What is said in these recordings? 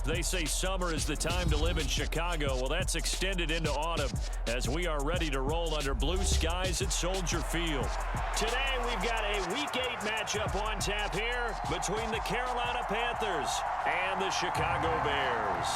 They say summer is the time to live in Chicago. Well, that's extended into autumn as we are ready to roll under blue skies at Soldier Field. Today, we've got a Week 8 matchup on tap here between the Carolina Panthers and the Chicago Bears.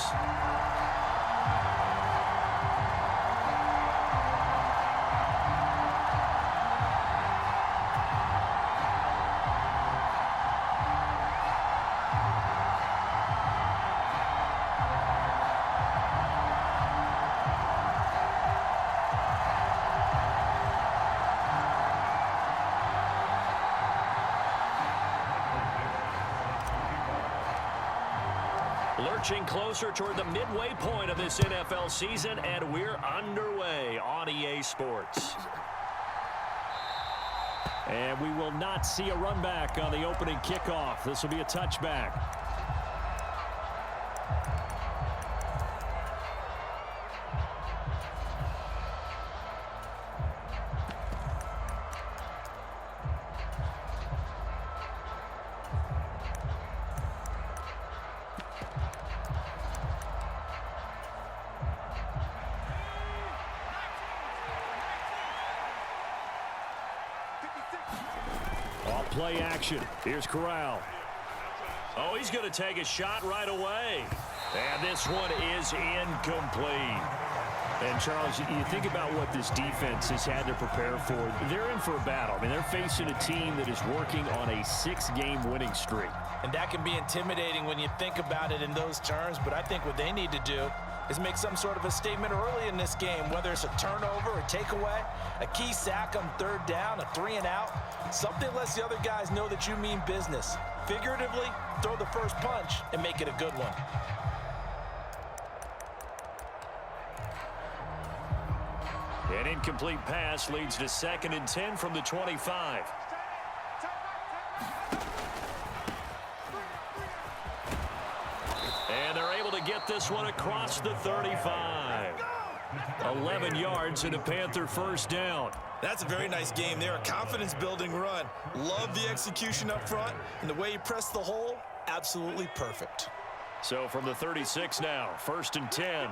Lurching closer toward the midway point of this NFL season, and we're underway on EA Sports. And we will not see a run back on the opening kickoff. This will be a touchback. Play action. Here's Corral. Oh, he's going to take a shot right away. And this one is incomplete. And, Charles, you think about what this defense has had to prepare for. They're in for a battle. I mean, they're facing a team that is working on a 6-game winning streak. And that can be intimidating when you think about it in those terms. But I think what they need to do is make some sort of a statement early in this game, whether it's a turnover, a takeaway, a key sack on third down, a 3-and-out, something lets the other guys know that you mean business. Figuratively, throw the first punch and make it a good one. An incomplete pass leads to 2nd and 10 from the 25. And they're able to get this one across the 35. 11 yards and a Panther first down. That's a very nice game there. A confidence-building run. Love the execution up front, and the way he pressed the hole, absolutely perfect. So from the 36 now, 1st and 10.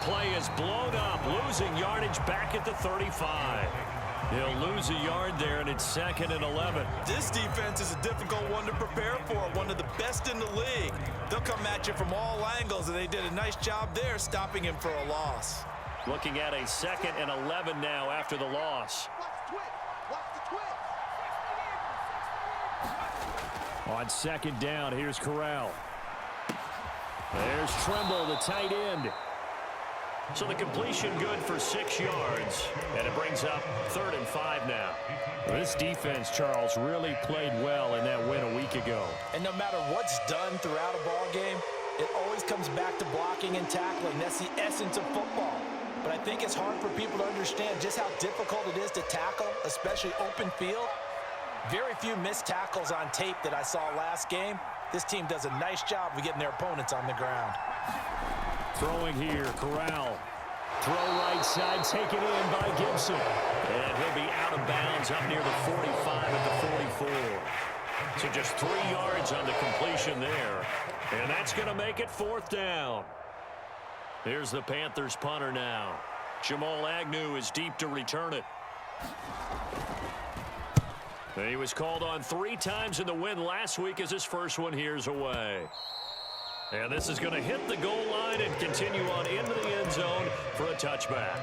Play is blown up, losing yardage back at the 35. He'll lose a yard there, and it's 2nd and 11. This defense is a difficult one to prepare for, one of the best in the league. They'll come at you from all angles, and they did a nice job there stopping him for a loss. Looking at a 2nd and 11 now after the loss. On 2nd down, here's Corral. There's Tremble, the tight end. So the completion good for 6 yards, and it brings up 3rd and 5 now. This defense, Charles, really played well in that win a week ago. And no matter what's done throughout a ball game, it always comes back to blocking and tackling. That's the essence of football. But I think it's hard for people to understand just how difficult it is to tackle, especially open field. Very few missed tackles on tape that I saw last game. This team does a nice job of getting their opponents on the ground. Throwing here, Corral. Throw right side, taken in by Gibson. And he'll be out of bounds up near the 45 at the 44. So just 3 yards on the completion there. And that's going to make it 4th down. Here's the Panthers punter now. Jamal Agnew is deep to return it. He was called on 3 times in the win last week as his first one here's away. And this is going to hit the goal line and continue on into the end zone for a touchback.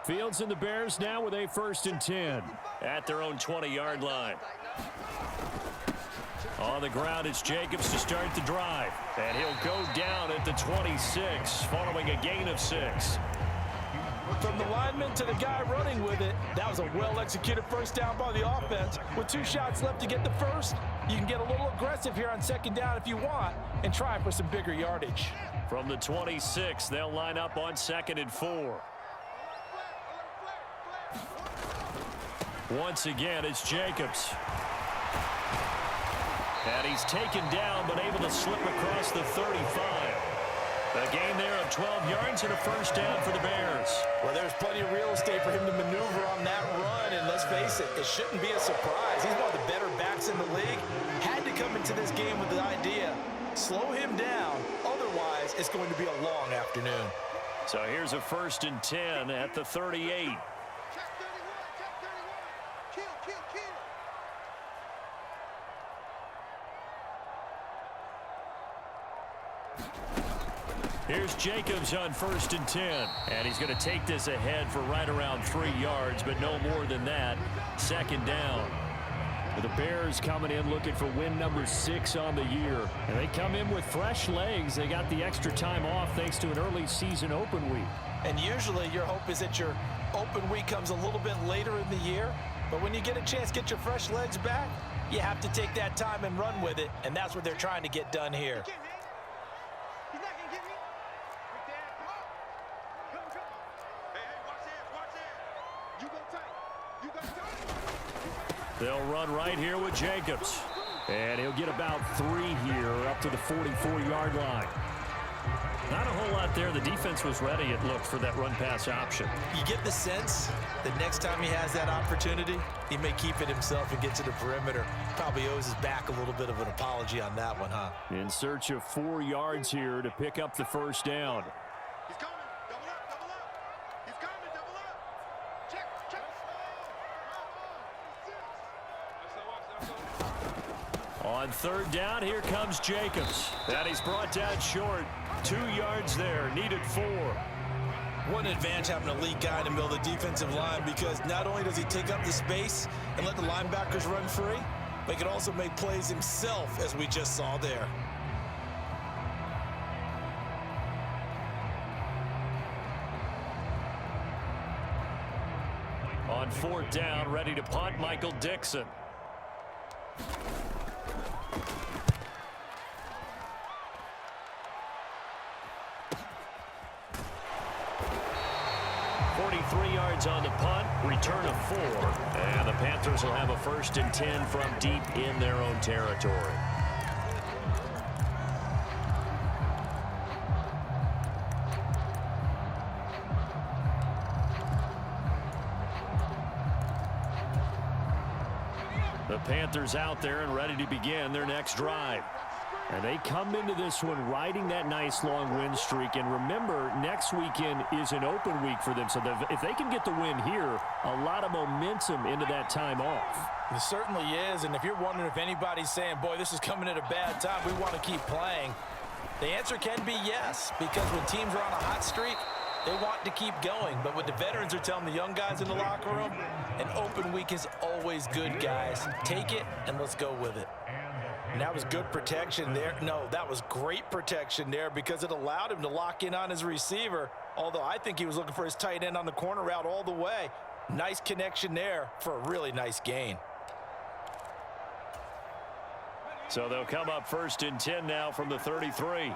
Fields and the Bears now with a 1st and 10 at their own 20-yard line. On the ground, it's Jacobs to start the drive. And he'll go down at the 26 following a gain of 6. From the lineman to the guy running with it, that was a well-executed first down by the offense. With 2 shots left to get the first, you can get a little aggressive here on 2nd down if you want and try for some bigger yardage. From the 26, they'll line up on 2nd and 4. Once again, it's Jacobs. And he's taken down, but able to slip across the 35. A gain there of 12 yards and a 1st down for the Bears. Well, there's plenty of real estate for him to maneuver on that run, and let's face it, it shouldn't be a surprise. He's one of the better backs in the league. Had to come into this game with the idea, slow him down, otherwise it's going to be a long afternoon. So here's a 1st and 10 at the 38. Here's Jacobs on 1st and 10. And he's going to take this ahead for right around 3 yards, but no more than that. 2nd down. The Bears coming in looking for win number 6 on the year. And they come in with fresh legs. They got the extra time off thanks to an early season open week. And usually your hope is that your open week comes a little bit later in the year. But when you get a chance to get your fresh legs back, you have to take that time and run with it. And that's what they're trying to get done here. They'll run right here with Jacobs. And he'll get about 3 here up to the 44-yard line. Not a whole lot there. The defense was ready, it looked, for that run-pass option. You get the sense that next time he has that opportunity, he may keep it himself and get to the perimeter. Probably owes his back a little bit of an apology on that one, huh? In search of 4 yards here to pick up the 1st down. He's coming. Double up, double up. He's coming, double up. Check, check. On 3rd down, here comes Jacobs. And he's brought down short. 2 yards there, needed 4. What an advantage having a lead guy in the middle of the defensive line, because not only does he take up the space and let the linebackers run free, but he can also make plays himself, as we just saw there. On 4th down, ready to punt, Michael Dixon. On the punt, return of 4, and the Panthers will have a 1st and 10 from deep in their own territory. The Panthers out there and ready to begin their next drive. And they come into this one riding that nice long win streak. And remember, next weekend is an open week for them. So if they can get the win here, a lot of momentum into that time off. It certainly is. And if you're wondering if anybody's saying, boy, this is coming at a bad time, we want to keep playing, the answer can be yes. Because when teams are on a hot streak, they want to keep going. But what the veterans are telling the young guys in the locker room, an open week is always good, guys. Take it and let's go with it. And that was good protection there. No, that was great protection there because it allowed him to lock in on his receiver, although I think he was looking for his tight end on the corner route all the way. Nice connection there for a really nice gain. So they'll come up 1st and 10 now from the 33.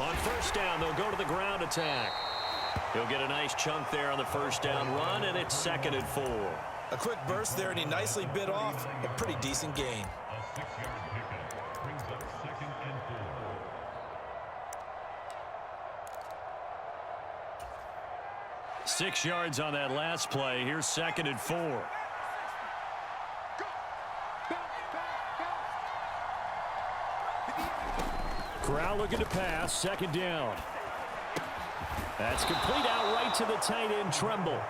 On 1st down, they'll go to the ground attack. He'll get a nice chunk there on the 1st down run, and it's 2nd and 4. A quick burst there, and he nicely bit off a pretty decent gain. Six yards on that last play. Here's 2nd and 4. Corral looking to pass. 2nd down. That's complete out right to the tight end, Tremble.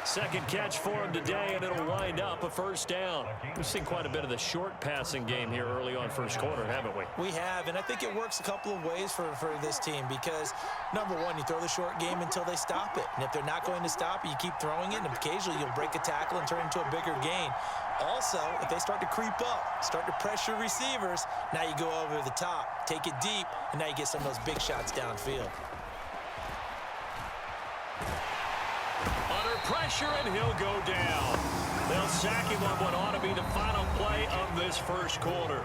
Second catch for him today, and it'll wind up a first down. We've seen quite a bit of the short passing game here early on first quarter, haven't we? We have, and I think it works a couple of ways for this team because, number one, you throw the short game until they stop it. And if they're not going to stop it, you keep throwing it, and occasionally you'll break a tackle and turn it into a bigger gain. Also, if they start to creep up, start to pressure receivers, now you go over the top, take it deep, and now you get some of those big shots downfield. Under pressure, and he'll go down. They'll sack him on what ought to be the final play of this first quarter.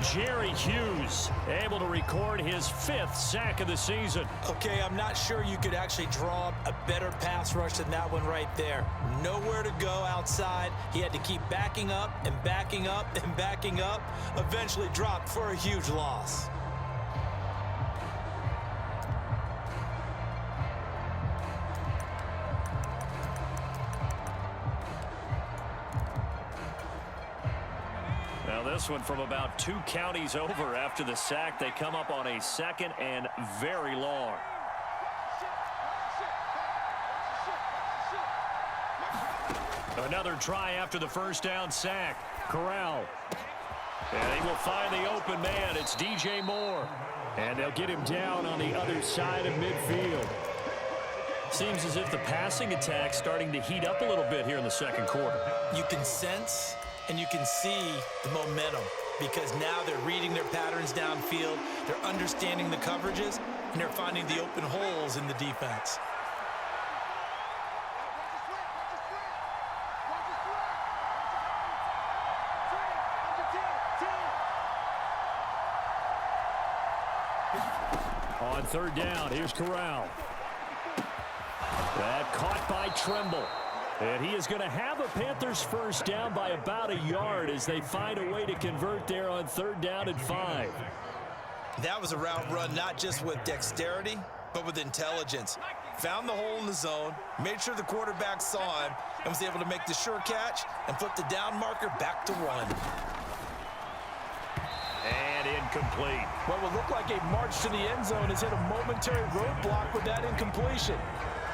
Jerry Hughes able to record his 5th sack of the season. Okay, I'm not sure you could actually draw a better pass rush than that one right there. Nowhere to go outside. He had to keep backing up and backing up and backing up. Eventually dropped for a huge loss. This one from about 2 counties over after the sack. They come up on a 2nd and very long. Another try after the first down sack. Corral. And he will find the open man. It's DJ Moore. And they'll get him down on the other side of midfield. Seems as if the passing attack's starting to heat up a little bit here in the second quarter. You can sense and you can see the momentum because now they're reading their patterns downfield, they're understanding the coverages, and they're finding the open holes in the defense. On third down, here's Corral. That caught by Tremble. And he is going to have a Panthers first down by about a yard as they find a way to convert there on third down and 5. That was a route run not just with dexterity, but with intelligence. Found the hole in the zone, made sure the quarterback saw him, and was able to make the sure catch and flip the down marker back to 1. And incomplete. What would look like a march to the end zone has hit a momentary roadblock with that incompletion.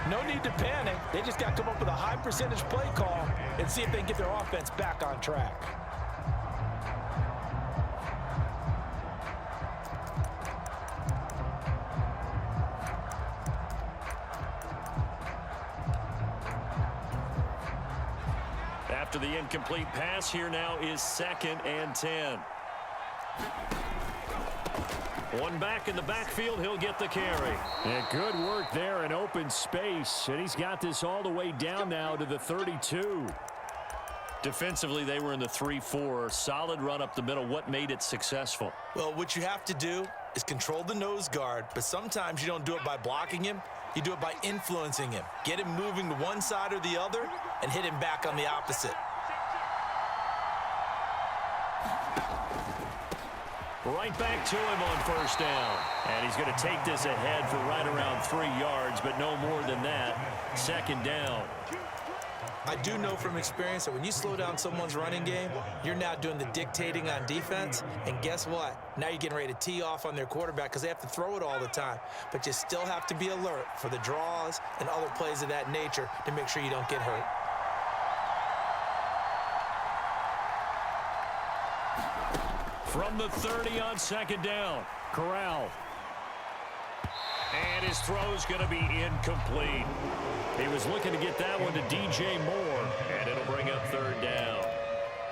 No need to panic. They just got to come up with a high percentage play call and see if they can get their offense back on track. After the incomplete pass, here now is 2nd and 10. One back in the backfield, he'll get the carry. And good work there in open space, and he's got this all the way down now to the 32. Defensively, they were in the 3-4. Solid run up the middle. What made it successful? Well, what you have to do is control the nose guard, but sometimes you don't do it by blocking him. You do it by influencing him. Get him moving to one side or the other and hit him back on the opposite. Right back to him on first down. And he's going to take this ahead for right around 3 yards, but no more than that. 2nd down. I do know from experience that when you slow down someone's running game, you're now doing the dictating on defense. And guess what? Now you're getting ready to tee off on their quarterback because they have to throw it all the time. But you still have to be alert for the draws and other plays of that nature to make sure you don't get hurt. From the 30 on 2nd down, Corral. And his throw's going to be incomplete. He was looking to get that one to DJ Moore, and it'll bring up 3rd down.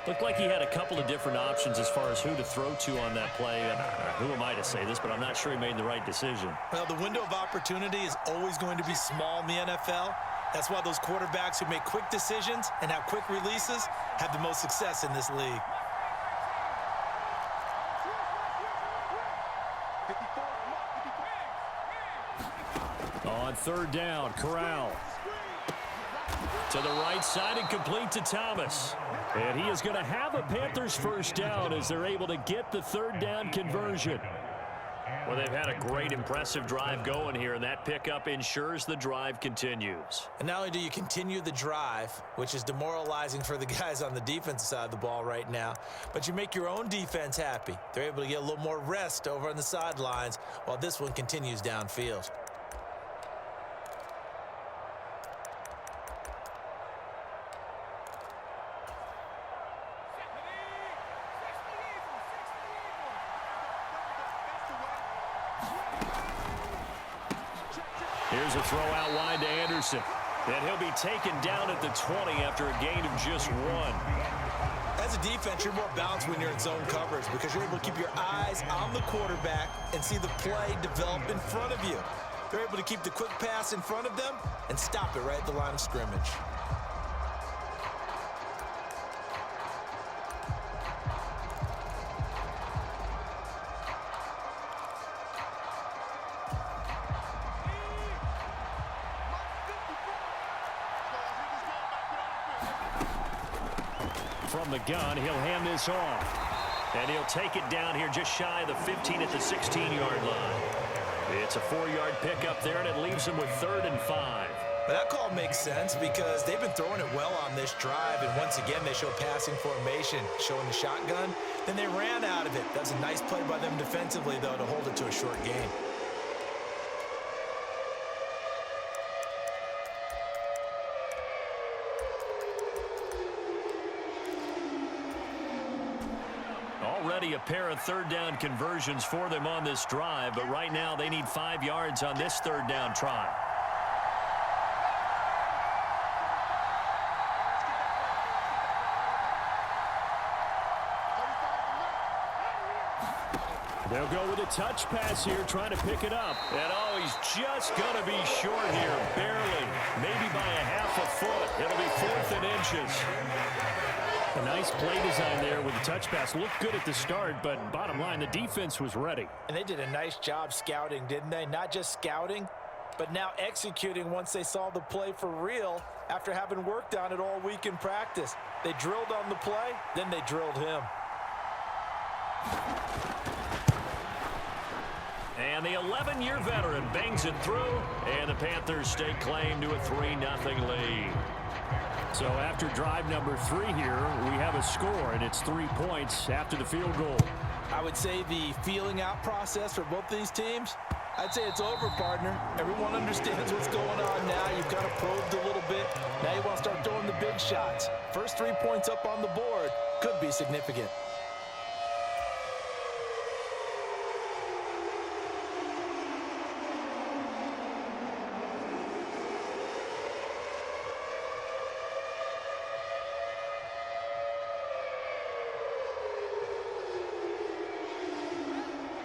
Looked like he had a couple of different options as far as who to throw to on that play. And who am I to say this, but I'm not sure he made the right decision. Well, the window of opportunity is always going to be small in the NFL. That's why those quarterbacks who make quick decisions and have quick releases have the most success in this league. On 3rd down, Corral. To the right side and complete to Thomas. And he is going to have a Panthers first down as they're able to get the 3rd down conversion. Well, they've had a great, impressive drive going here, and that pickup ensures the drive continues. And not only do you continue the drive, which is demoralizing for the guys on the defensive side of the ball right now, but you make your own defense happy. They're able to get a little more rest over on the sidelines while this one continues downfield. Here's a throw out wide to Anderson. And he'll be taken down at the 20 after a gain of just 1. As a defense, you're more balanced when you're in zone coverage because you're able to keep your eyes on the quarterback and see the play develop in front of you. They're able to keep the quick pass in front of them and stop it right at the line of scrimmage. From the gun, he'll hand this off. And he'll take it down here just shy of the 15 at the 16-yard line. It's a 4-yard pickup there, and it leaves him with 3rd and 5. But that call makes sense because they've been throwing it well on this drive, and once again they show passing formation, showing the shotgun. Then they ran out of it. That's a nice play by them defensively, though, to hold it to a short gain. Already a pair of 3rd down conversions for them on this drive, but right now they need 5 yards on this 3rd down try. They'll go with a touch pass here, trying to pick it up. And oh, he's just going to be short here, barely, maybe by a half a foot. It'll be 4th and inches. A nice play design there with the touch pass. Looked good at the start, but bottom line, the defense was ready. And they did a nice job scouting, didn't they? Not just scouting, but now executing once they saw the play for real after having worked on it all week in practice. They drilled on the play, then they drilled him. And the 11-year veteran bangs it through, and the Panthers stake claim to a 3-0 lead. So after drive number 3 here, we have a score, and it's 3 points after the field goal. I would say the feeling out process for both these teams, I'd say it's over, partner. Everyone understands what's going on now. You've kind of probed a little bit. Now you want to start throwing the big shots. First 3 points up on the board could be significant.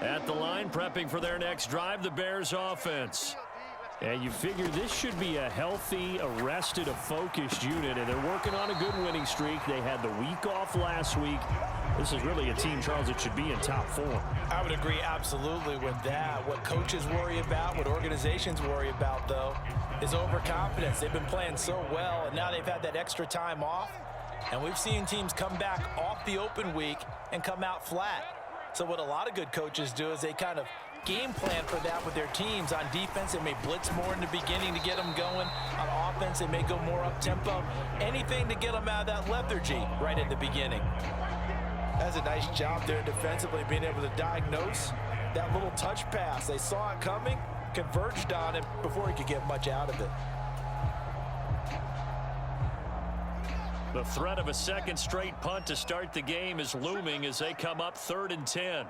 At the line, prepping for their next drive, the Bears offense. And you figure this should be a healthy, arrested, a focused unit, and they're working on a good winning streak. They had the week off last week. This is really a team, Charles, that should be in top form. I would agree absolutely with that. What coaches worry about, what organizations worry about, though, is overconfidence. They've been playing so well, and now they've had that extra time off. And we've seen teams come back off the open week and come out flat. So what a lot of good coaches do is they kind of game plan for that with their teams. On defense, they may blitz more in the beginning to get them going. On offense, they may go more up-tempo. Anything to get them out of that lethargy right at the beginning. That's a nice job there defensively, being able to diagnose that little touch pass. They saw it coming, converged on it before he could get much out of it. The threat of a second straight punt to start the game is looming as they come up 3rd and 10.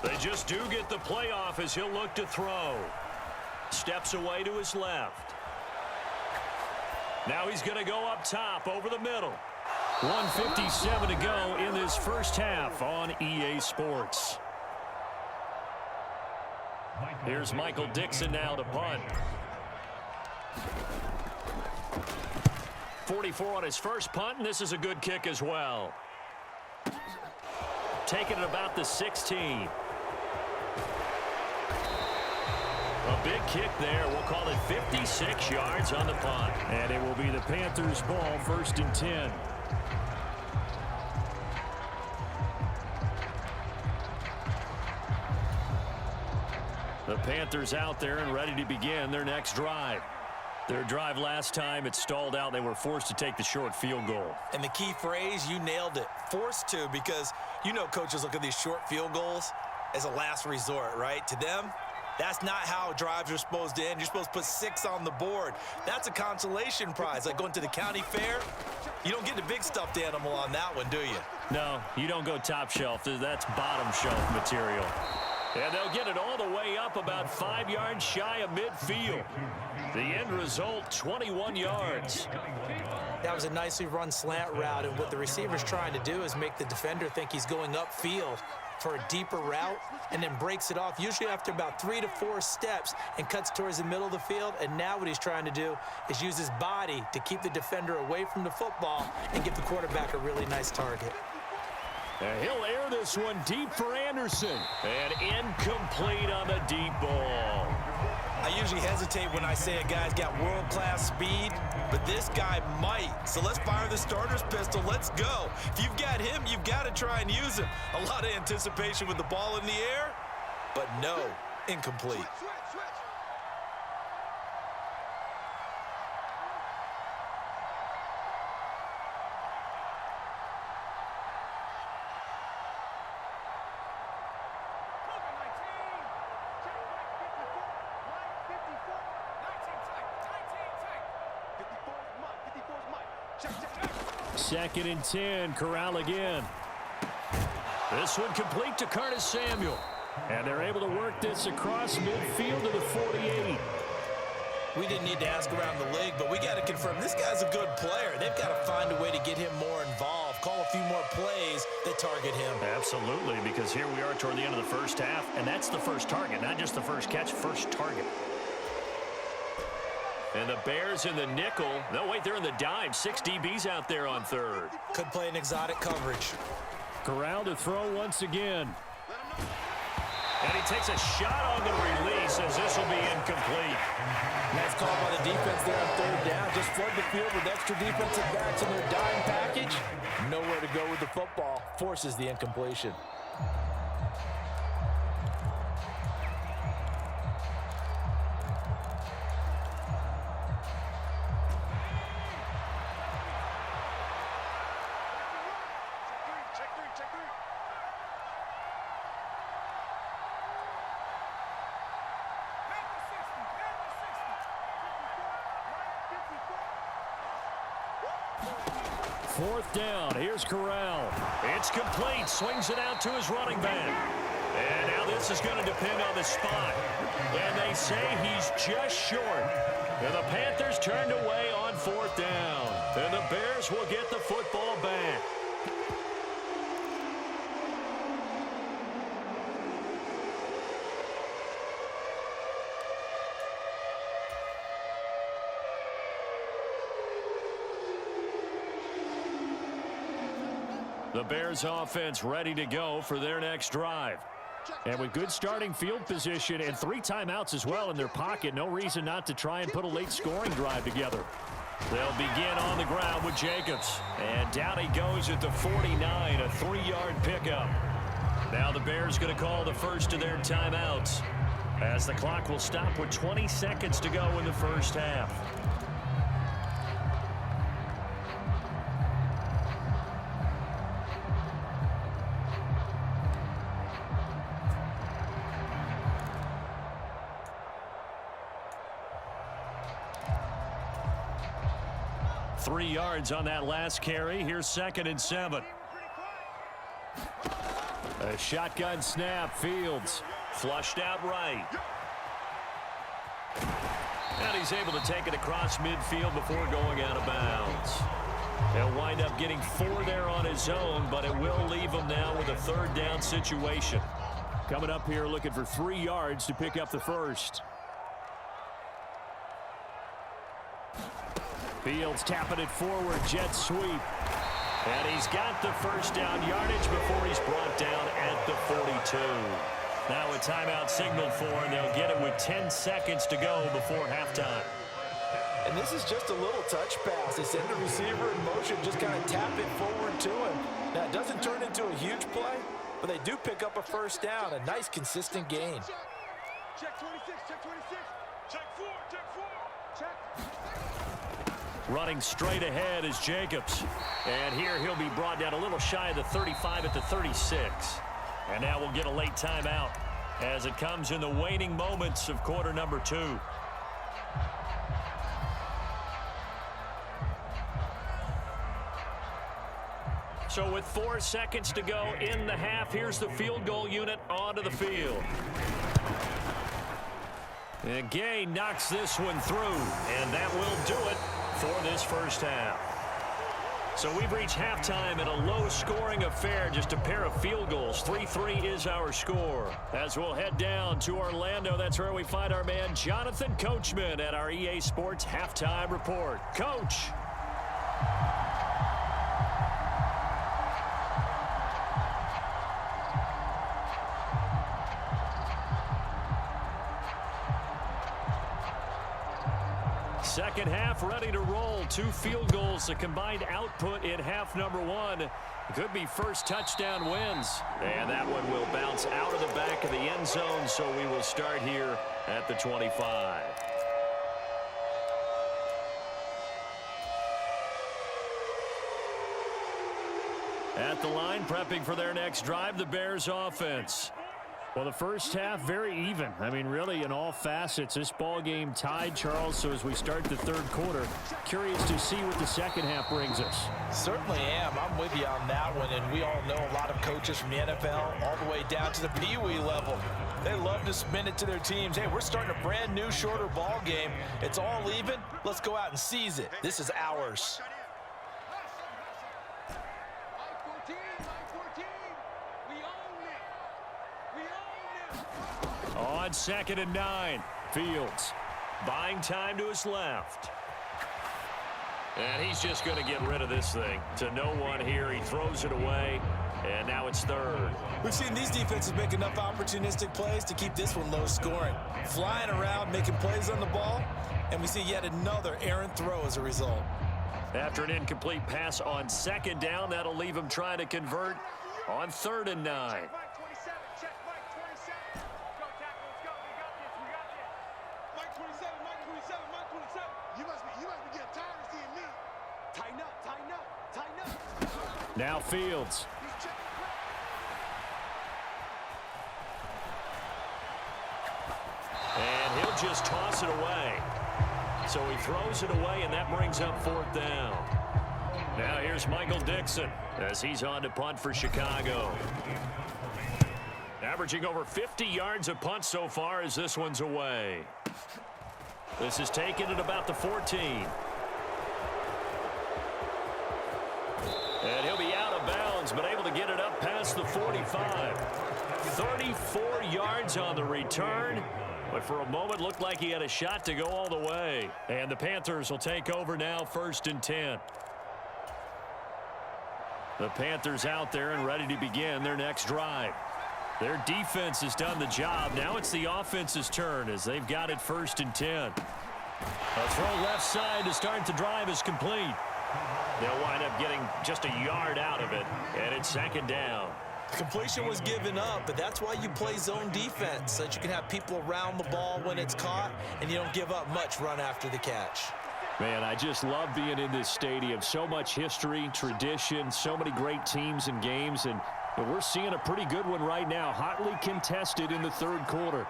They just do get the playoff as he'll look to throw. Steps away to his left. Now he's going to go up top over the middle. 1:57 to go in this first half on EA Sports. Here's Michael Dixon now to punt. 44 on his first punt, and this is a good kick as well. Taking it about the 16. A big kick there. We'll call it 56 yards on the punt. And it will be the Panthers' ball, 1st and 10. The Panthers out there and ready to begin their next drive. Their drive last time, it stalled out. They were forced to take the short field goal. And the key phrase, you nailed it, forced to, because you know coaches look at these short field goals as a last resort, right? To them, That's not how drives are supposed to end. You're supposed to put 6 on the board. That's a consolation prize, like going to the county fair. You don't get the big stuffed animal on that one, do you? No, you don't go top shelf. That's bottom shelf material. And they'll get it all the way up about 5 yards shy of midfield. The end result, 21 yards. That was a nicely run slant route, and what the receiver's trying to do is make the defender think he's going upfield for a deeper route, and then breaks it off, usually after about 3 to 4 steps, and cuts towards the middle of the field. And now what he's trying to do is use his body to keep the defender away from the football and give the quarterback a really nice target. And he'll air this one deep for Anderson. And incomplete on the deep ball. I usually hesitate when I say a guy's got world-class speed, but this guy might. So let's fire the starter's pistol. Let's go. If you've got him, you've got to try and use him. A lot of anticipation with the ball in the air, but no, incomplete. Second and 10, Corral again. This one complete to Curtis Samuel. And they're able to work this across midfield to the 48. We didn't need to ask around the league, but we got to confirm this guy's a good player. They've got to find a way to get him more involved, call a few more plays that target him. Absolutely, because here we are toward the end of the first half, and that's the first target, not just the first catch, first target. And the Bears in the nickel. No, wait, they're in the dime. 6 DBs out there on third. Could play an exotic coverage. Corral to throw once again. And he takes a shot on the release as this will be incomplete. Nice call by the defense there on third down. Just flood the field with extra defensive backs in their dime package. Nowhere to go with the football. Forces the incompletion. Fourth down. Here's Corral. It's complete. Swings it out to his running back. And now this is going to depend on the spot. And they say he's just short. And the Panthers turned away on fourth down. And the Bears will get the football back. The Bears offense ready to go for their next drive. And with good starting field position and 3 timeouts as well in their pocket, no reason not to try and put a late scoring drive together. They'll begin on the ground with Jacobs. And down he goes at the 49, a 3-yard pickup. Now the Bears going to call the first of their timeouts as the clock will stop with 20 seconds to go in the first half. Three yards on that last carry. Here's 2nd and 7. A shotgun snap. Fields flushed out right. And he's able to take it across midfield before going out of bounds. He'll wind up getting 4 there on his own, but it will leave him now with a 3rd down situation. Coming up here looking for 3 yards to pick up the first. Fields tapping it forward, jet sweep. And he's got the first down yardage before he's brought down at the 42. Now a timeout signaled for, and they'll get it with 10 seconds to go before halftime. And this is just a little touch pass. They send the receiver in motion, just kind of tap it forward to him. Now, it doesn't turn into a huge play, but they do pick up a first down, a nice, consistent gain. Check 26, check 26. Check 4, check 4. Check. Running straight ahead is Jacobs. And here he'll be brought down a little shy of the 35 at the 36. And now we'll get a late timeout. as it comes in the waning moments of quarter number 2. So with 4 seconds to go in the half, here's the field goal unit onto the field. And Gay knocks this one through, and that will do it for this first half. So we've reached halftime in a low-scoring affair, just a pair of field goals. 3-3 is our score. As we'll head down to Orlando, that's where we find our man Jonathan Coachman at our EA Sports Halftime Report. Coach. Second half ready to roll. 2 field goals, the combined output in half number 1. Could be first touchdown wins. And that one will bounce out of the back of the end zone, so we will start here at the 25. At the line, prepping for their next drive, the Bears offense. Well, the first half, very even. I mean, really, in all facets, this ball game tied, Charles. So as we start the third quarter, curious to see what the second half brings us. Certainly am. I'm with you on that one. And we all know a lot of coaches from the NFL all the way down to the Pee Wee level. They love to spin it to their teams. Hey, we're starting a brand new, shorter ball game. It's all even. Let's go out and seize it. This is ours. On 2nd and 9, Fields buying time to his left. And he's just going to get rid of this thing to no one here. He throws it away, and now it's 3rd. We've seen these defenses make enough opportunistic plays to keep this one low scoring. Flying around, making plays on the ball, and we see yet another errant throw as a result. After an incomplete pass on 2nd down, that'll leave him trying to convert on 3rd and 9. Now Fields. And he'll just toss it away. So he throws it away, and that brings up 4th down. Now here's Michael Dixon as he's on to punt for Chicago. Averaging over 50 yards a punt so far as this one's away. This is taken at about the 14. And he'll be out of bounds, but able to get it up past the 45. 34 yards on the return, but for a moment looked like he had a shot to go all the way. And the Panthers will take over now, 1st and 10. The Panthers out there and ready to begin their next drive. Their defense has done the job. Now it's the offense's turn as they've got it 1st and 10. A throw left side to start the drive is complete. They'll wind up getting just a yard out of it, and it's 2nd down. Completion was given up, but that's why you play zone defense, so that you can have people around the ball when it's caught, and you don't give up much run after the catch. Man, I just love being in this stadium. So much history, tradition, so many great teams and games, and we're seeing a pretty good one right now, hotly contested in the 3rd quarter.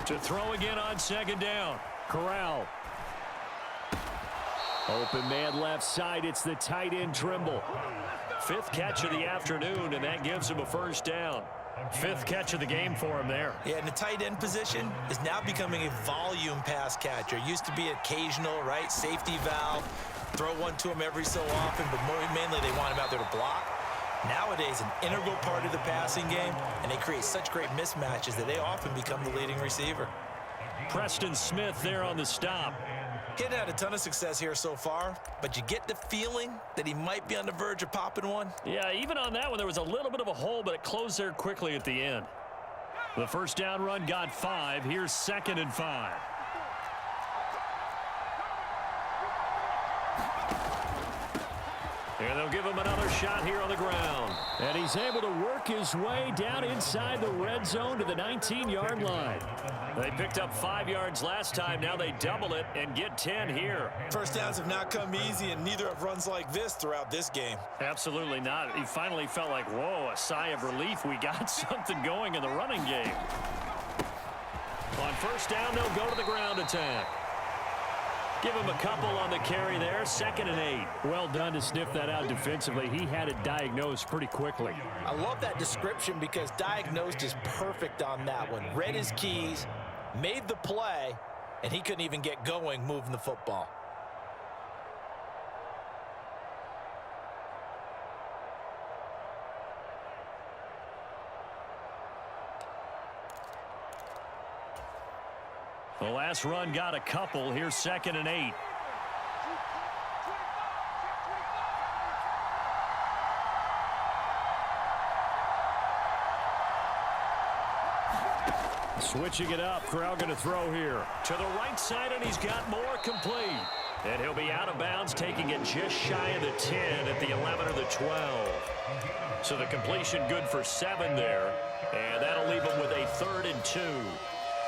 To throw again on 2nd down. Corral. Open man left side. It's the tight end Trimble. 5th catch of the afternoon, and that gives him a 1st down. 5th catch of the game for him there. Yeah, and the tight end position is now becoming a volume pass catcher. Used to be occasional, right? Safety valve. Throw one to him every so often, but mainly they want him out there to block. Nowadays, an integral part of the passing game, and they create such great mismatches that they often become the leading receiver. Preston Smith there on the stop. He hadn't had a ton of success here so far, but you get the feeling that he might be on the verge of popping one. Yeah, even on that one, there was a little bit of a hole, but it closed there quickly at the end. The 1st down run got 5. Here's 2nd and 5. And they'll give him another shot here on the ground. And he's able to work his way down inside the red zone to the 19-yard line. They picked up 5 yards last time. Now they double it and get 10 here. First downs have not come easy, and neither have runs like this throughout this game. Absolutely not. He finally felt like, whoa, a sigh of relief. We got something going in the running game. On first down, they'll go to the ground attack. Give him a couple on the carry there. 2nd and 8. Well done to sniff that out defensively. He had it diagnosed pretty quickly. I love that description because diagnosed is perfect on that one. Read his keys, made the play, and he couldn't even get going moving the football. The last run got a couple. Here's 2nd and 8. Switching it up. Corral going to throw here. To the right side, and he's got more complete. And he'll be out of bounds, taking it just shy of the 10 at the 11 or the 12. So the completion good for 7 there. And that'll leave him with a 3rd and 2.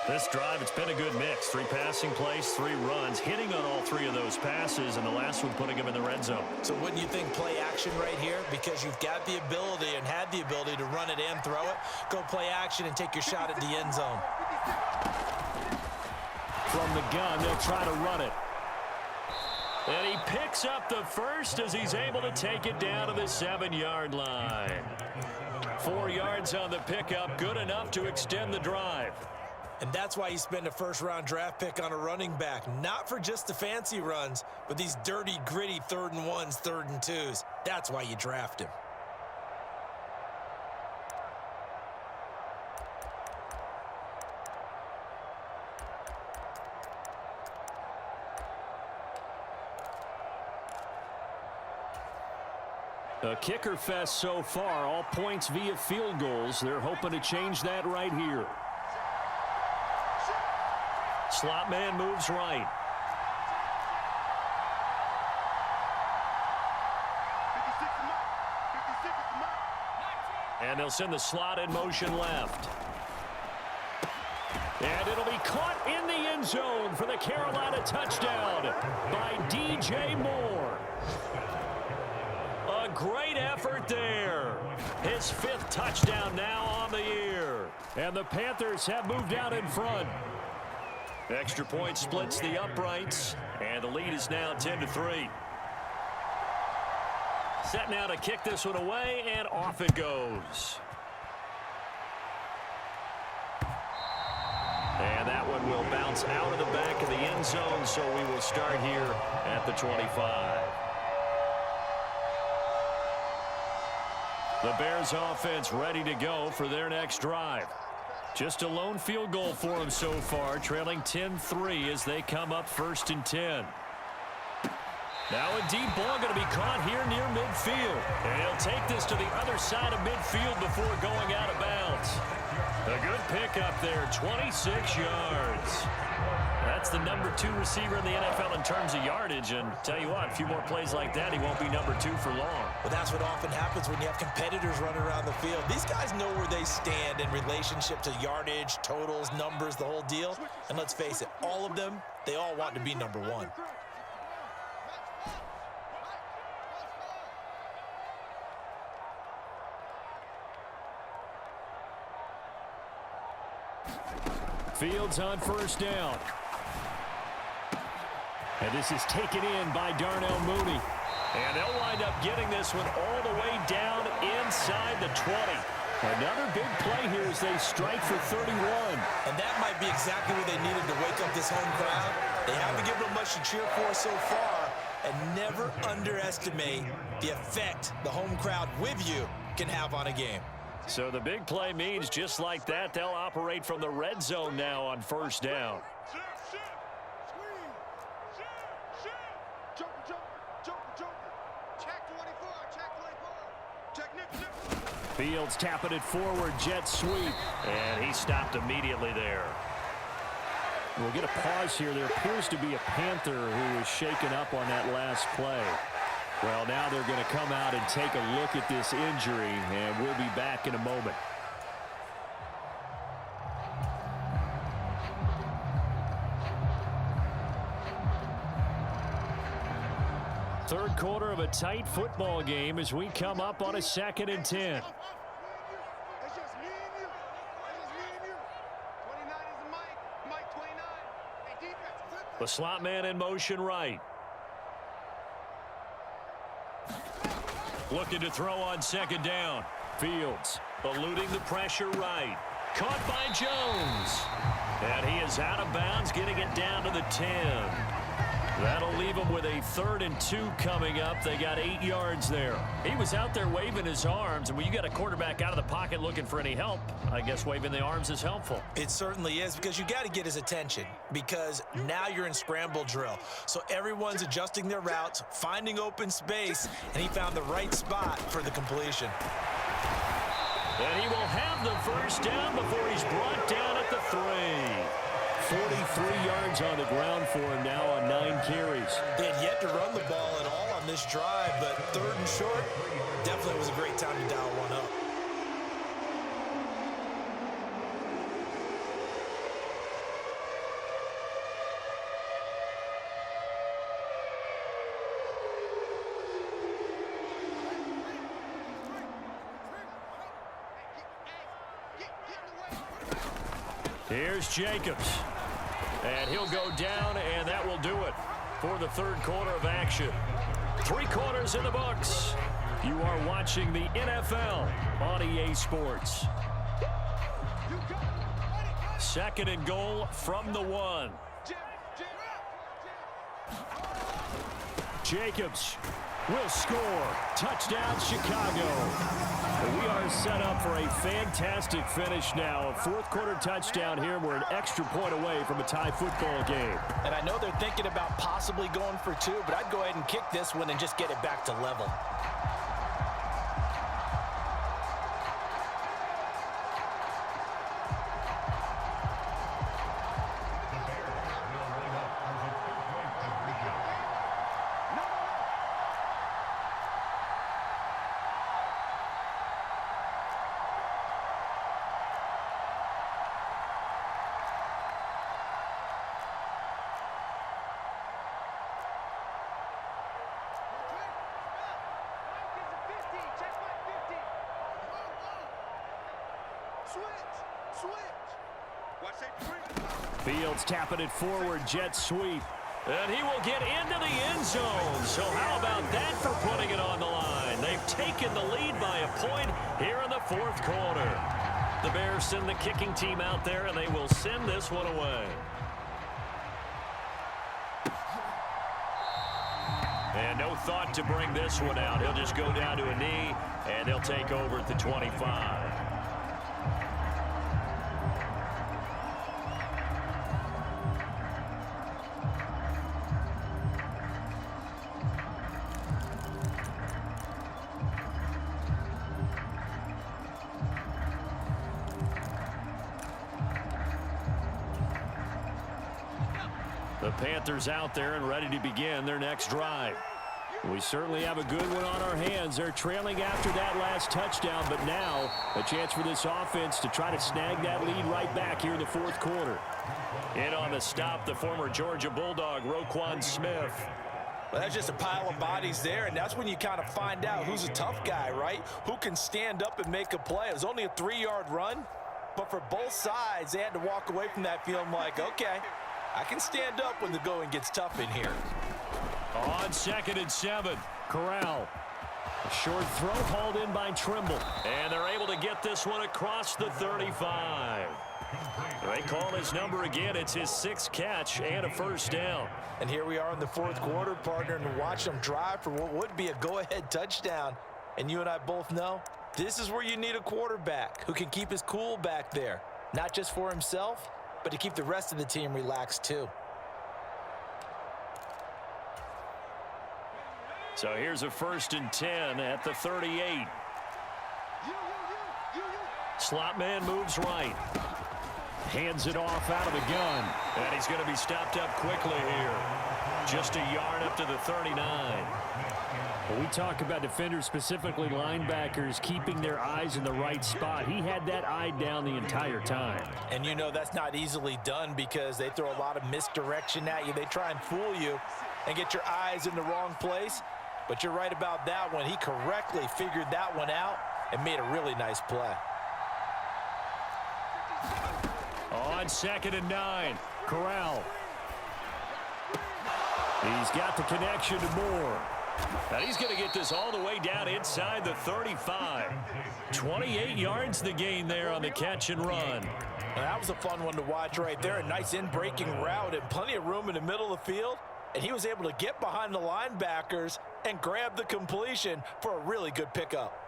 This drive, it's been a good mix. 3 passing plays, 3 runs, hitting on all 3 of those passes, and the last one putting him in the red zone. So wouldn't you think play action right here? Because you've got the ability and had the ability to run it and throw it. Go play action and take your shot at the end zone. From the gun, they'll try to run it. And he picks up the first as he's able to take it down to the 7-yard line. 4 yards on the pickup, good enough to extend the drive. And that's why you spend a first-round draft pick on a running back. Not for just the fancy runs, but these dirty, gritty 3rd and 1s, 3rd and 2s. That's why you draft him. A kicker fest so far, all points via field goals. They're hoping to change that right here. Slot man moves right. 56 is Mike. And they'll send the slot in motion left. And it'll be caught in the end zone for the Carolina touchdown by DJ Moore. A great effort there. His 5th touchdown now on the year. And the Panthers have moved out in front. Extra point splits the uprights, and the lead is now 10-3. Set now to kick this one away, and off it goes. And that one will bounce out of the back of the end zone, so we will start here at the 25. The Bears offense ready to go for their next drive. Just a lone field goal for them so far, trailing 10-3 as they come up 1st and 10. Now a deep ball going to be caught here near midfield. And he'll take this to the other side of midfield before going out of bounds. A good pickup there, 26 yards. That's the number 2 receiver in the NFL in terms of yardage. And tell you what, a few more plays like that, he won't be number 2 for long. Well, that's what often happens when you have competitors running around the field. These guys know where they stand in relationship to yardage, totals, numbers, the whole deal. And let's face it, all of them, they all want to be number 1. Fields on first down. And this is taken in by Darnell Mooney. And they'll wind up getting this one all the way down inside the 20. Another big play here as they strike for 31. And that might be exactly what they needed to wake up this home crowd. They haven't given them much to cheer for so far. And never underestimate the effect the home crowd with you can have on a game. So the big play means just like that, they'll operate from the red zone now on first down. Fields tapping it forward, jet sweep. And he stopped immediately there. We'll get a pause here. There appears to be a Panther who was shaken up on that last play. Well, now they're going to come out and take a look at this injury, and we'll be back in a moment. Third quarter of a tight football game as we come up on a 2nd and 10. It's just me and you. It's just me and you. 29 is the Mike. Mike 29. Hey, defense, flip that. The slot man in motion right. Looking to throw on 2nd down. Fields eluding the pressure right. Caught by Jones. And he is out of bounds, getting it down to the 10. That'll leave him with a 3rd and 2 coming up. They got 8 yards there. He was out there waving his arms, and when you got a quarterback out of the pocket looking for any help, I guess waving the arms is helpful. It certainly is, because you got to get his attention, because now you're in scramble drill. So everyone's adjusting their routes, finding open space, and he found the right spot for the completion. And he will have the 1st down before he's brought down at the 3. 43 yards on the ground for him now on 9 carries. They had yet to run the ball at all on this drive, but 3rd and short, definitely was a great time to dial one up. Here's Jacobs. And he'll go down, and that will do it for the 3rd quarter of action. 3 quarters in the books. You are watching the NFL on EA Sports. 2nd and goal from the 1. Jacobs will score. Touchdown, Chicago. We are set up for a fantastic finish now. A 4th quarter touchdown here. We're an extra point away from a tie football game. And I know they're thinking about possibly going for 2, but I'd go ahead and kick this one and just get it back to level. Fields tapping it forward, jet sweep. And he will get into the end zone. So how about that for putting it on the line? They've taken the lead by a point here in the 4th quarter. The Bears send the kicking team out there, and they will send this one away. And no thought to bring this one out. He'll just go down to a knee, and they'll take over at the 25. The Panthers out there and ready to begin their next drive. We certainly have a good one on our hands. They're trailing after that last touchdown, but now a chance for this offense to try to snag that lead right back here in the 4th quarter. In on the stop, the former Georgia Bulldog, Roquan Smith. Well, that's just a pile of bodies there, and that's when you kind of find out who's a tough guy, right? Who can stand up and make a play. It was only a 3-yard run, but for both sides, they had to walk away from that feeling like, okay, I can stand up when the going gets tough in here. On 2nd and 7, Corral. A short throw hauled in by Trimble. And they're able to get this one across the 35. They call his number again. It's his 6th catch and a 1st down. And here we are in the 4th quarter, partner, and watch them drive for what would be a go-ahead touchdown. And you and I both know this is where you need a quarterback who can keep his cool back there. Not just for himself, but to keep the rest of the team relaxed too. So here's a 1st and 10 at the 38. Slot man moves right. Hands it off out of the gun. And he's going to be stopped up quickly here. Just a yard up to the 39. When we talk about defenders, specifically linebackers, keeping their eyes in the right spot, he had that eye down the entire time. And you know that's not easily done because they throw a lot of misdirection at you. They try and fool you and get your eyes in the wrong place. But you're right about that one. He correctly figured that one out and made a really nice play. On 2nd and 9, Corral. He's got the connection to Moore. And he's going to get this all the way down inside the 35. 28 yards the gain there on the catch and run. Now, that was a fun one to watch right there. A nice in-breaking route and plenty of room in the middle of the field. And he was able to get behind the linebackers and grab the completion for a really good pickup.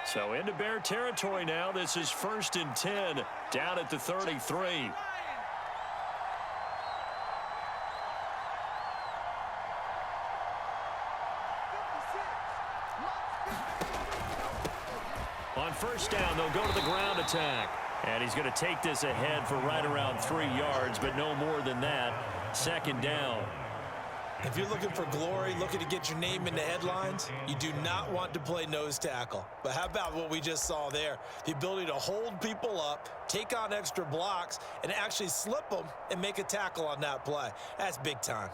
So into Bear territory now. This is 1st and 10 down at the 33. On 1st down, they'll go to the ground attack. And he's going to take this ahead for right around 3 yards, but no more than that. 2nd down. If you're looking for glory, looking to get your name in the headlines, you do not want to play nose tackle. But how about what we just saw there? The ability to hold people up, take on extra blocks, and actually slip them and make a tackle on that play. That's big time.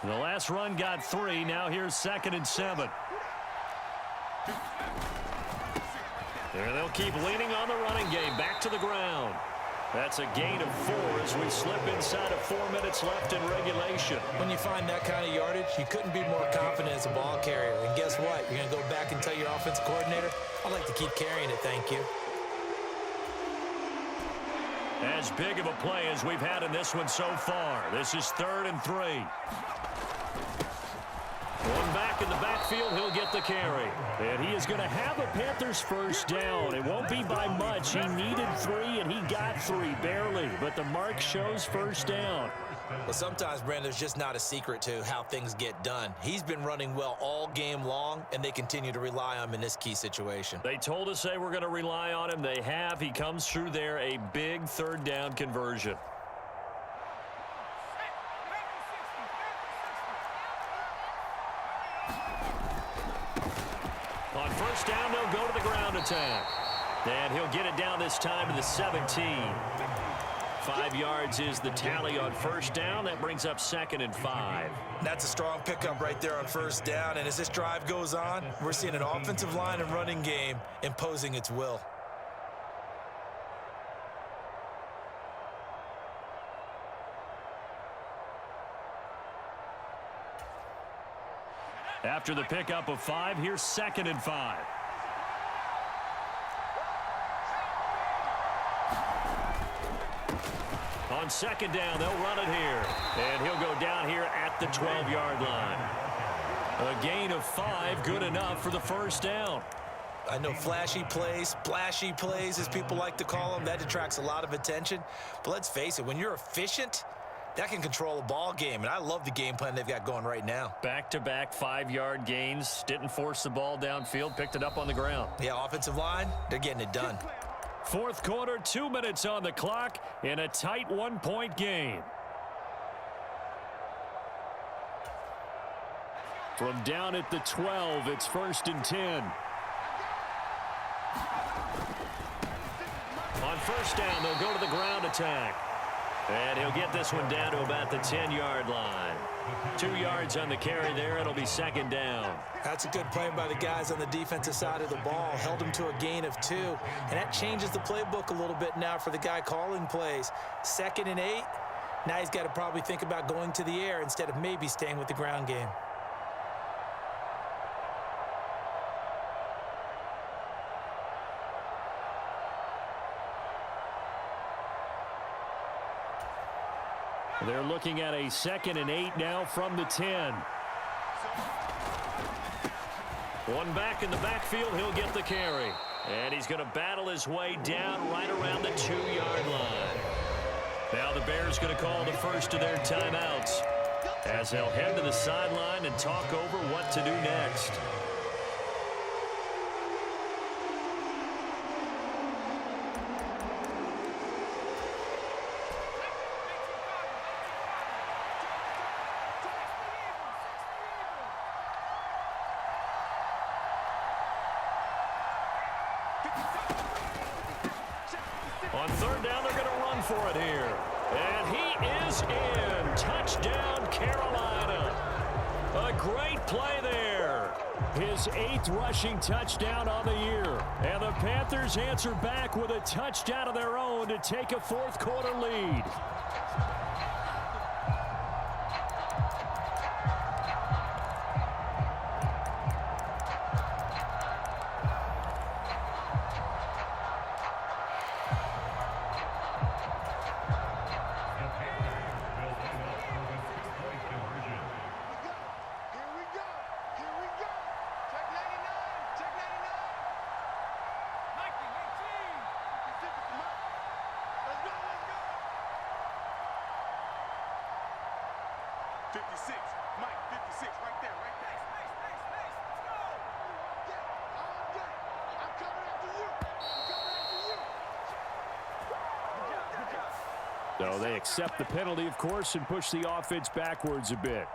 The last run got 3. Now here's 2nd and 7. There they'll keep leaning on the running game. Back to the ground. That's a gain of 4 as we slip inside of 4 minutes left in regulation. When you find that kind of yardage, you couldn't be more confident as a ball carrier. And guess what? You're going to go back and tell your offensive coordinator, I'd like to keep carrying it, thank you. As big of a play as we've had in this one so far. This is 3rd and 3. One back in the backfield, he'll get the carry. And he is going to have a Panthers 1st down. It won't be by much. He needed 3, and he got 3, barely. But the mark shows 1st down. Well, sometimes, Brandon, there's just not a secret to how things get done. He's been running well all game long, and they continue to rely on him in this key situation. They told us they were going to rely on him. They have. He comes through there, a big 3rd down conversion. On 1st down, they'll go to the ground attack. And he'll get it down this time to the 17. 5 yards is the tally on 1st down. That brings up 2nd and 5. That's a strong pickup right there on 1st down. And as this drive goes on, we're seeing an offensive line and running game imposing its will. After the pickup of 5, here's 2nd and 5. On 2nd down, they'll run it here. And he'll go down here at the 12-yard line. A gain of 5, good enough for the 1st down. I know flashy plays, splashy plays, as people like to call them, that attracts a lot of attention. But let's face it, when you're efficient, that can control a ball game, and I love the game plan they've got going right now. Back-to-back 5-yard gains. Didn't force the ball downfield. Picked it up on the ground. Yeah, offensive line, they're getting it done. 4th quarter, 2 minutes on the clock in a tight 1-point game. From down at the 12, it's 1st and 10. On 1st down, they'll go to the ground attack. And he'll get this one down to about the 10-yard line. 2 yards on the carry there. It'll be 2nd down. That's a good play by the guys on the defensive side of the ball. Held him to a gain of 2. And that changes the playbook a little bit now for the guy calling plays. 2nd and 8. Now he's got to probably think about going to the air instead of maybe staying with the ground game. They're looking at a 2nd and 8 now from the 10. One back in the backfield. He'll get the carry. And he's going to battle his way down right around the 2-yard line. Now the Bears going to call the first of their timeouts as they'll head to the sideline and talk over what to do next. On 3rd down, they're going to run for it here. And he is in. Touchdown, Carolina. A great play there. His 8th rushing touchdown on the year. And the Panthers answer back with a touchdown of their own to take a 4th quarter lead. So they accept the penalty, of course, and push the offense backwards a bit.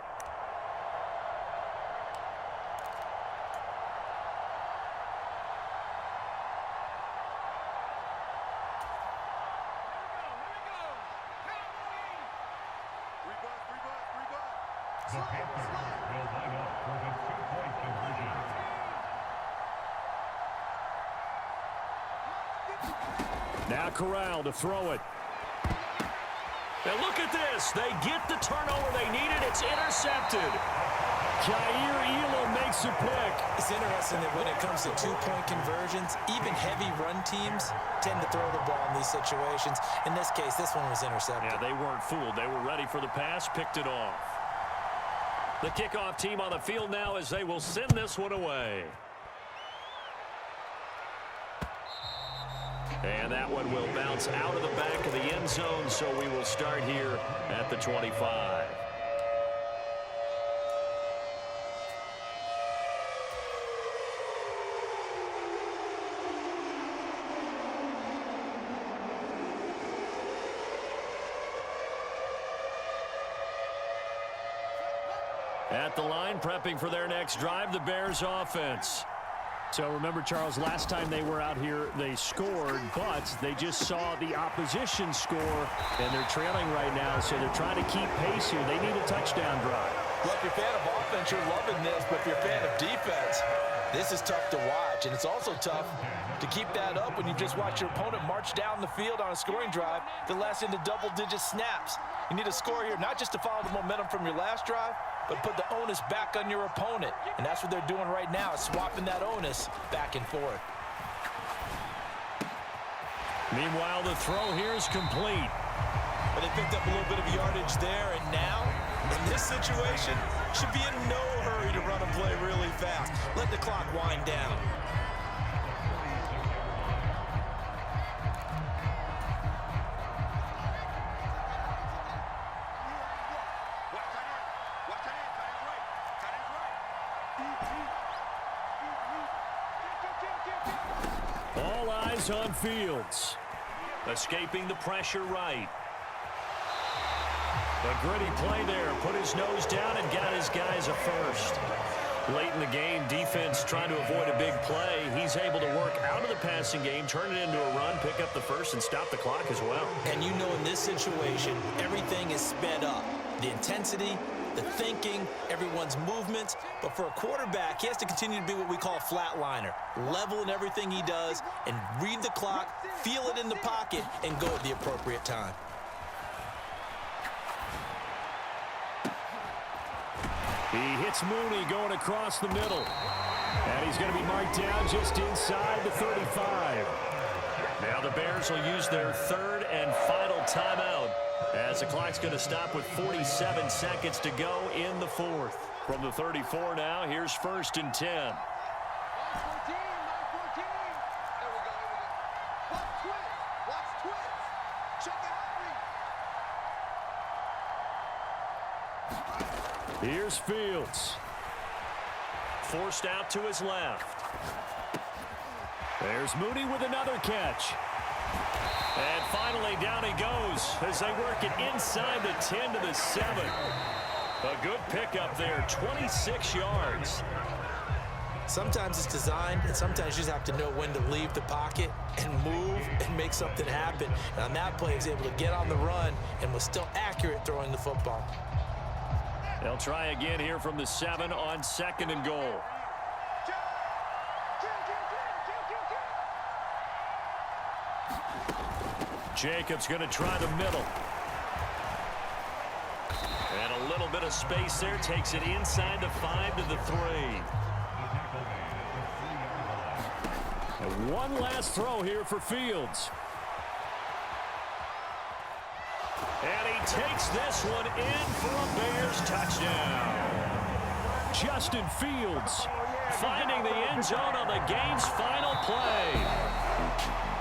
The Panthers will line up for the 2-point conversion. Now Corral to throw it. And look at this. They get the turnover they needed. It's intercepted. Jair Elam makes a pick. It's interesting that when it comes to 2-point conversions, even heavy run teams tend to throw the ball in these situations. In this case, this one was intercepted. Yeah, they weren't fooled. They were ready for the pass, picked it off. The kickoff team on the field now as they will send this one away. And that one will bounce out of the back of the end zone, so we will start here at the 25. At the line, prepping for their next drive, the Bears offense. So remember, Charles, last time they were out here, they scored, but they just saw the opposition score, and they're trailing right now, so they're trying to keep pace here. They need a touchdown drive. Well, if you're a fan of offense, you're loving this, but if you're a fan of defense, this is tough to watch, and it's also tough to keep that up when you just watch your opponent march down the field on a scoring drive that lasts into double-digit snaps. You need a score here, not just to follow the momentum from your last drive, but put the onus back on your opponent. And that's what they're doing right now, swapping that onus back and forth. Meanwhile, the throw here is complete. But they picked up a little bit of yardage there, and now, in this situation, should be in no hurry to run a play really fast. Let the clock wind down. All eyes on Fields. Escaping the pressure right. A gritty play there. Put his nose down and got his guys a first. Late in the game, defense trying to avoid a big play. He's able to work out of the passing game, turn it into a run, pick up the first, and stop the clock as well. And you know in this situation, everything is sped up. The intensity, the thinking, everyone's movements. But for a quarterback, he has to continue to be what we call a flatliner. Level in everything he does and read the clock, feel it in the pocket, and go at the appropriate time. He hits Mooney going across the middle. And he's going to be marked down just inside the 35. Now the Bears will use their 3rd and final timeout, as the clock's going to stop with 47 seconds to go in the fourth. From the 34 now, here's 1st and 10. 9-14. There we go. Watch twist. Watch twist. Check it out. Here's Fields. Forced out to his left. There's Mooney with another catch. And finally down he goes as they work it inside the 10 to the 7. A good pickup there, 26 yards. Sometimes it's designed, and sometimes you just have to know when to leave the pocket and move and make something happen. And on that play, he was able to get on the run and was still accurate throwing the football. They'll try again here from the 7 on 2nd and goal. Jacobs going to try the middle. And a little bit of space there. Takes it inside the 5 to the 3. And one last throw here for Fields. And he takes this one in for a Bears touchdown. Justin Fields finding the end zone on the game's final play.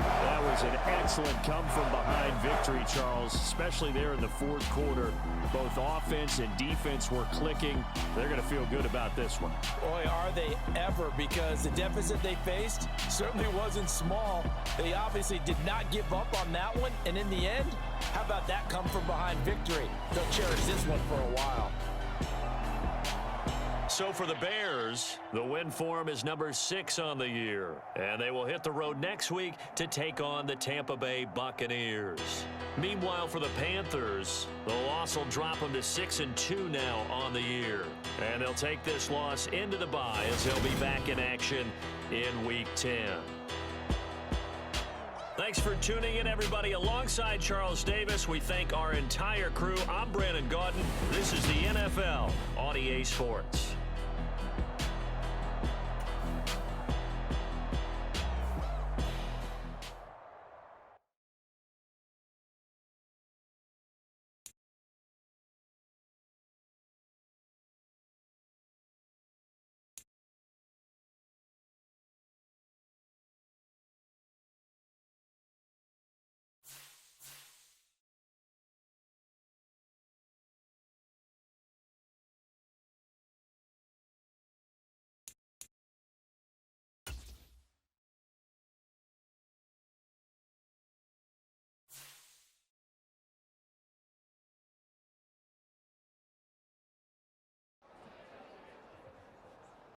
That was an excellent come-from-behind victory, Charles, especially there in the fourth quarter. Both offense and defense were clicking. They're going to feel good about this one. Boy, are they ever, because the deficit they faced certainly wasn't small. They obviously did not give up on that one, and in the end, how about that come-from-behind victory? They'll cherish this one for a while. So for the Bears, the win form is number 6 on the year. And they will hit the road next week to take on the Tampa Bay Buccaneers. Meanwhile, for the Panthers, the loss will drop them to 6-2 now on the year. And they'll take this loss into the bye as they'll be back in action in Week 10. Thanks for tuning in, everybody. Alongside Charles Davis, we thank our entire crew. I'm Brandon Gaudin. This is the NFL on EA Sports.